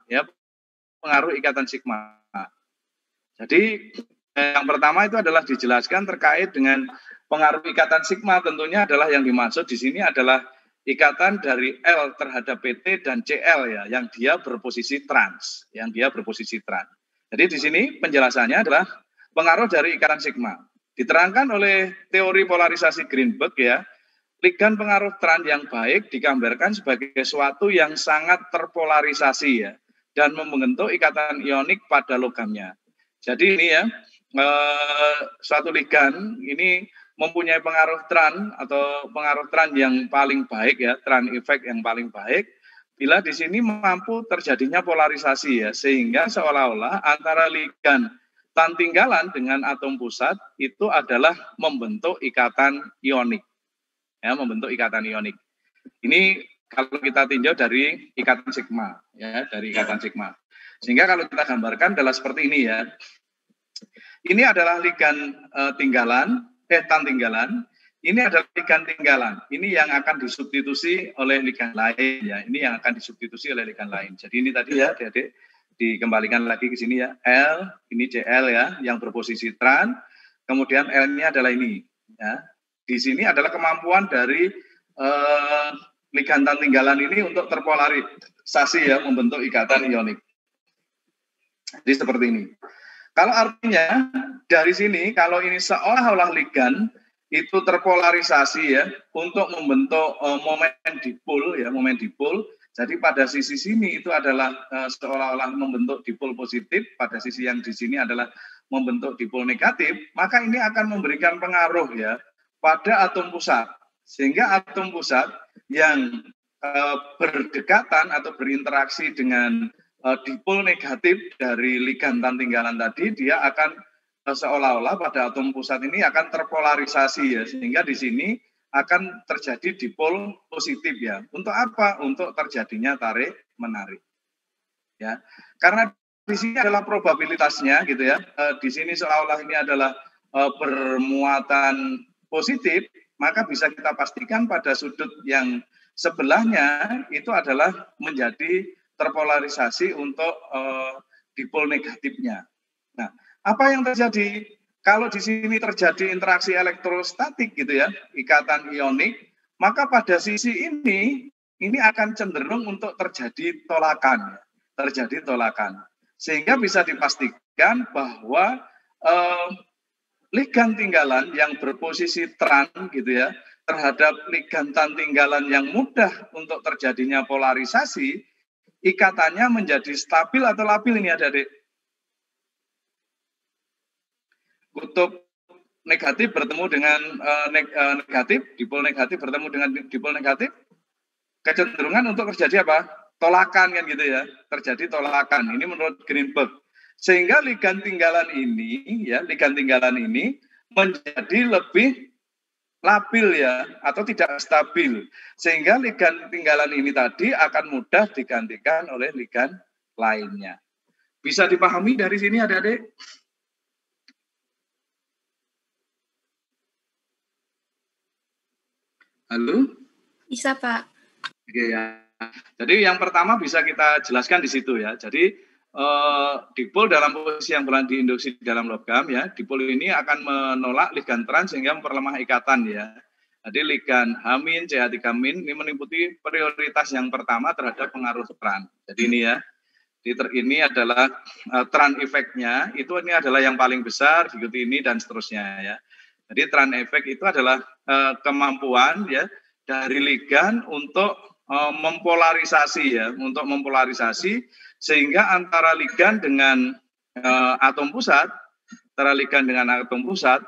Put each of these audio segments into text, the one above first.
ya, pengaruh ikatan sigma. Jadi yang pertama itu adalah dijelaskan terkait dengan pengaruh ikatan sigma, tentunya adalah yang dimaksud di sini adalah ikatan dari L terhadap PT dan Cl ya, yang dia berposisi trans, Jadi di sini penjelasannya adalah pengaruh dari ikatan sigma. Diterangkan oleh teori polarisasi Greenberg ya, ligan pengaruh trans yang baik digambarkan sebagai sesuatu yang sangat terpolarisasi ya, dan membentuk ikatan ionik pada logamnya. Jadi ini ya, suatu ligan ini mempunyai pengaruh trans atau pengaruh trans yang paling baik ya, trans efek yang paling baik, bila di sini mampu terjadinya polarisasi ya, sehingga seolah-olah antara ligan tan tinggalan dengan atom pusat itu adalah membentuk ikatan ionik. Ya, membentuk ikatan ionik. Ini kalau kita tinjau dari ikatan sigma, ya, dari ikatan sigma. Sehingga kalau kita gambarkan adalah seperti ini ya. Ini adalah ligan tan tinggalan. Ini adalah ligan tinggalan. Ini yang akan disubstitusi oleh ligan lain ya. Ini yang akan disubstitusi oleh ligan lain. Jadi ini tadi ya, adik-adik, dikembalikan lagi ke sini ya. L, ini Cl ya, yang berposisi trans. Kemudian L-nya adalah ini ya. Di sini adalah kemampuan dari ligan tan tinggalan ini untuk terpolarisasi ya, membentuk ikatan ionik. Jadi seperti ini. Kalau artinya dari sini, kalau ini seolah-olah ligan itu terpolarisasi ya, untuk membentuk momen dipol ya, momen dipol. Jadi pada sisi sini itu adalah seolah-olah membentuk dipol positif, pada sisi yang di sini adalah membentuk dipol negatif, maka ini akan memberikan pengaruh ya pada atom pusat, sehingga atom pusat yang berdekatan atau berinteraksi dengan dipol negatif dari ligan tan tinggalan tadi, dia akan seolah-olah pada atom pusat ini akan terpolarisasi ya, sehingga di sini akan terjadi dipol positif ya. Untuk apa? Untuk terjadinya tarik menarik. Ya, karena di sini adalah probabilitasnya gitu ya. Di sini seolah-olah ini adalah bermuatan positif, maka bisa kita pastikan pada sudut yang sebelahnya itu adalah menjadi terpolarisasi untuk dipol negatifnya. Nah, apa yang terjadi kalau di sini terjadi interaksi elektrostatik gitu ya, ikatan ionik, maka pada sisi ini akan cenderung untuk terjadi tolakan, sehingga bisa dipastikan bahwa ligan tinggalan yang berposisi trans gitu ya, terhadap ligan tan tinggalan yang mudah untuk terjadinya polarisasi, ikatannya menjadi stabil atau labil ini adik-adik. Kutub negatif bertemu dengan negatif, dipol negatif bertemu dengan dipol negatif, kecenderungan untuk terjadi apa? Tolakan kan gitu ya, terjadi tolakan. Ini menurut Greenberg. Sehingga ligan tinggalan ini menjadi lebih labil ya, atau tidak stabil. Sehingga ligan tinggalan ini tadi akan mudah digantikan oleh ligan lainnya. Bisa dipahami dari sini adik-adik? Halo? Bisa, Pak. Oke ya. Jadi yang pertama bisa kita jelaskan di situ ya. Jadi dipol dalam posisi yang berada diinduksi dalam logam ya, dipol ini akan menolak ligan trans sehingga memperlemah ikatan ya. Jadi ligan H-, CH3- ini meliputi prioritas yang pertama terhadap pengaruh trans. Jadi ini ya, ini adalah trans efeknya, ini adalah yang paling besar, diikuti ini dan seterusnya ya. Jadi trans efek itu adalah kemampuan ya dari ligan untuk mempolarisasi sehingga antara ligan dengan atom pusat,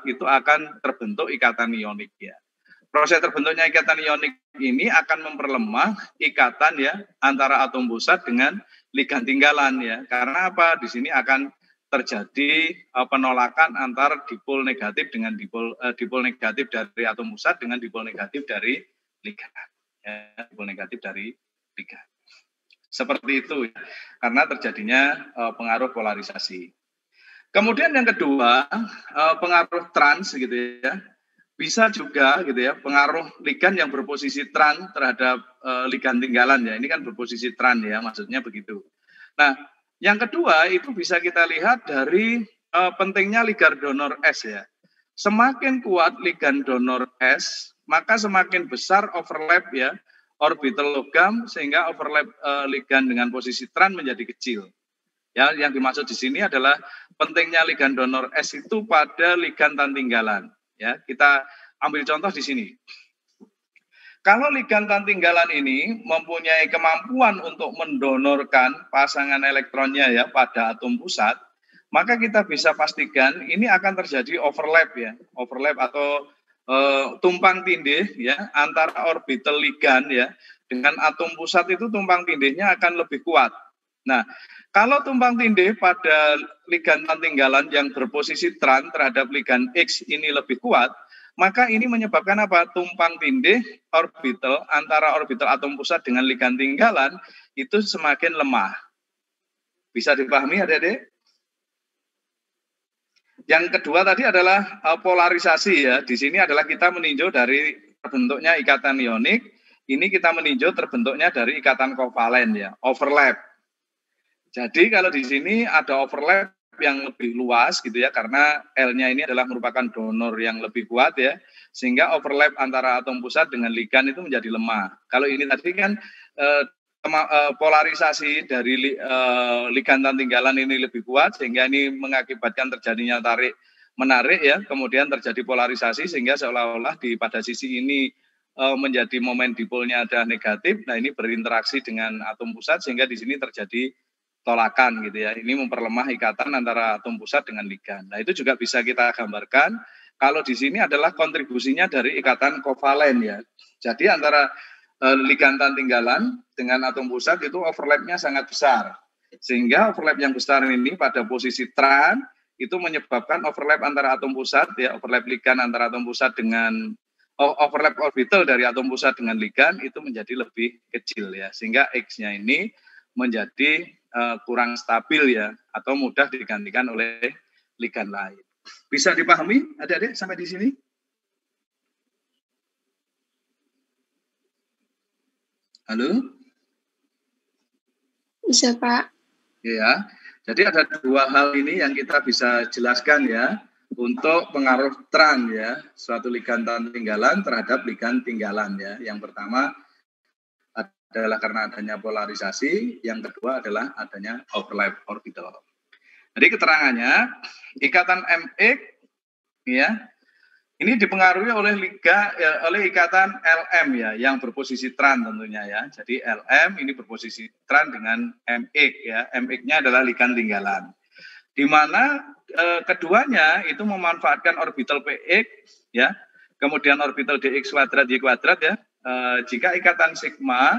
itu akan terbentuk ikatan ionik ya. Proses terbentuknya ikatan ionik ini akan memperlemah ikatan ya antara atom pusat dengan ligan tinggalan ya. Karena apa? Di sini akan terjadi penolakan antar dipol negatif dengan dipol negatif dari atom pusat dengan dipol negatif dari ligan. Ya, dipol negatif dari ligan. Seperti itu ya, karena terjadinya pengaruh polarisasi. Kemudian yang kedua, pengaruh trans gitu ya. Bisa juga gitu ya, pengaruh ligan yang berposisi trans terhadap ligan tinggalan ya. Ini kan berposisi trans ya, maksudnya begitu. Nah, yang kedua itu bisa kita lihat dari pentingnya ligan donor S ya. Semakin kuat ligan donor S, maka semakin besar overlap ya orbital logam, sehingga overlap ligan dengan posisi tran menjadi kecil. Ya, yang dimaksud di sini adalah pentingnya ligan donor S itu pada ligan tantinggalan. Ya, kita ambil contoh di sini. Kalau ligan tantinggalan ini mempunyai kemampuan untuk mendonorkan pasangan elektronnya ya pada atom pusat, maka kita bisa pastikan ini akan terjadi overlap ya, overlap atau tumpang tindih ya antara orbital ligan ya dengan atom pusat, itu tumpang tindihnya akan lebih kuat. Nah, kalau tumpang tindih pada ligan tantinggalan yang berposisi tran terhadap ligan X ini lebih kuat, maka ini menyebabkan apa? Tumpang tindih orbital antara orbital atom pusat dengan ligan tinggalan itu semakin lemah. Bisa dipahami adik-adik? Yang kedua tadi adalah polarisasi ya. Di sini adalah kita meninjau dari terbentuknya ikatan ionik. Ini kita meninjau terbentuknya dari ikatan kovalen ya, overlap. Jadi kalau di sini ada overlap yang lebih luas gitu ya, karena L-nya ini adalah merupakan donor yang lebih kuat ya, sehingga overlap antara atom pusat dengan ligan itu menjadi lemah. Kalau ini tadi kan polarisasi dari ligan tantinggalan ini lebih kuat, sehingga ini mengakibatkan terjadinya tarik menarik ya, kemudian terjadi polarisasi sehingga seolah-olah pada sisi ini menjadi momen dipolnya ada negatif. Nah, ini berinteraksi dengan atom pusat sehingga di sini terjadi tolakan gitu ya. Ini memperlemah ikatan antara atom pusat dengan ligan. Nah, itu juga bisa kita gambarkan kalau di sini adalah kontribusinya dari ikatan kovalen ya. Jadi antara ligan tantinggalan dengan atom pusat itu overlapnya sangat besar. Sehingga overlap yang besar ini pada posisi tran itu menyebabkan overlap antara atom pusat ya, overlap ligan antara atom pusat dengan overlap orbital dari atom pusat dengan ligan itu menjadi lebih kecil ya. Sehingga X-nya ini menjadi kurang stabil ya, atau mudah digantikan oleh ligan lain. Bisa dipahami adik-adik sampai di sini? Halo? Bisa, Pak. Ya, jadi ada dua hal ini yang kita bisa jelaskan ya, untuk pengaruh tran ya, suatu ligan tantinggalan terhadap ligan tinggalan ya. Yang pertama adalah karena adanya polarisasi, yang kedua adalah adanya overlap orbital. Jadi keterangannya, ikatan MX ya, ini dipengaruhi oleh oleh ikatan LM ya, yang berposisi tran tentunya ya. Jadi LM ini berposisi tran dengan MX ya, MX-nya adalah ligan tinggalan. Di mana keduanya itu memanfaatkan orbital PX ya, kemudian orbital DX kuadrat Y kuadrat ya. Jika ikatan sigma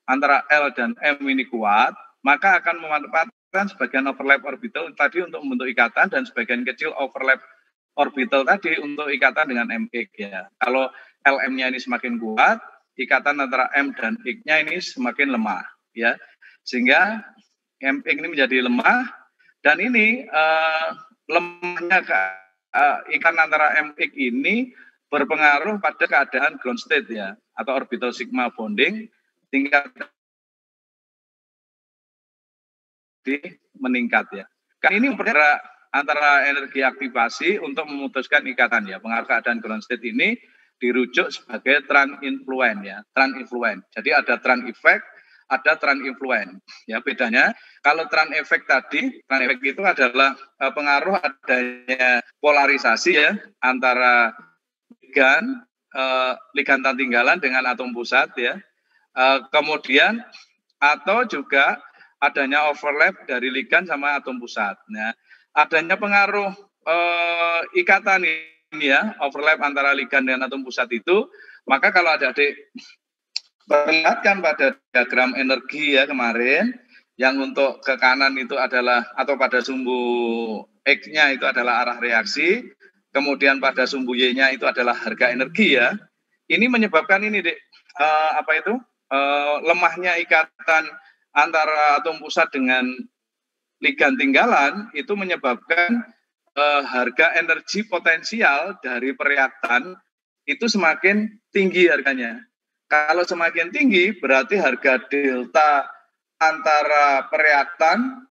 antara L dan M ini kuat, maka akan memanfaatkan sebagian overlap orbital tadi untuk membentuk ikatan dan sebagian kecil overlap orbital tadi untuk ikatan dengan MX ya. Kalau LM-nya ini semakin kuat, ikatan antara M dan X-nya ini semakin lemah ya. Sehingga MX ini menjadi lemah, dan ini lemahnya ikatan antara MX ini berpengaruh pada keadaan ground state ya, atau orbital sigma bonding, tingkat meningkat ya. Kan ini bergerak antara energi aktivasi untuk memutuskan ikatan ya. Pengaruh keadaan ground state ini dirujuk sebagai tran influence ya, tran influence. Jadi ada tran effect, ada tran influence. Ya, bedanya kalau tran effect tadi, tran effect itu adalah pengaruh adanya polarisasi ya antara ligan tantinggalan dengan atom pusat ya. Kemudian atau juga adanya overlap dari ligan sama atom pusat. Nah, adanya pengaruh ikatan ini ya, overlap antara ligan dan atom pusat itu, maka kalau adik-adik perlihatkan pada diagram energi ya kemarin, yang untuk ke kanan itu adalah, atau pada sumbu X-nya itu adalah arah reaksi, kemudian pada sumbu Y-nya itu adalah harga energi ya. Ini menyebabkan ini, Dek, lemahnya ikatan antara atom pusat dengan ligan tinggalan itu menyebabkan harga energi potensial dari pereaktan itu semakin tinggi harganya. Kalau semakin tinggi berarti harga delta antara periatan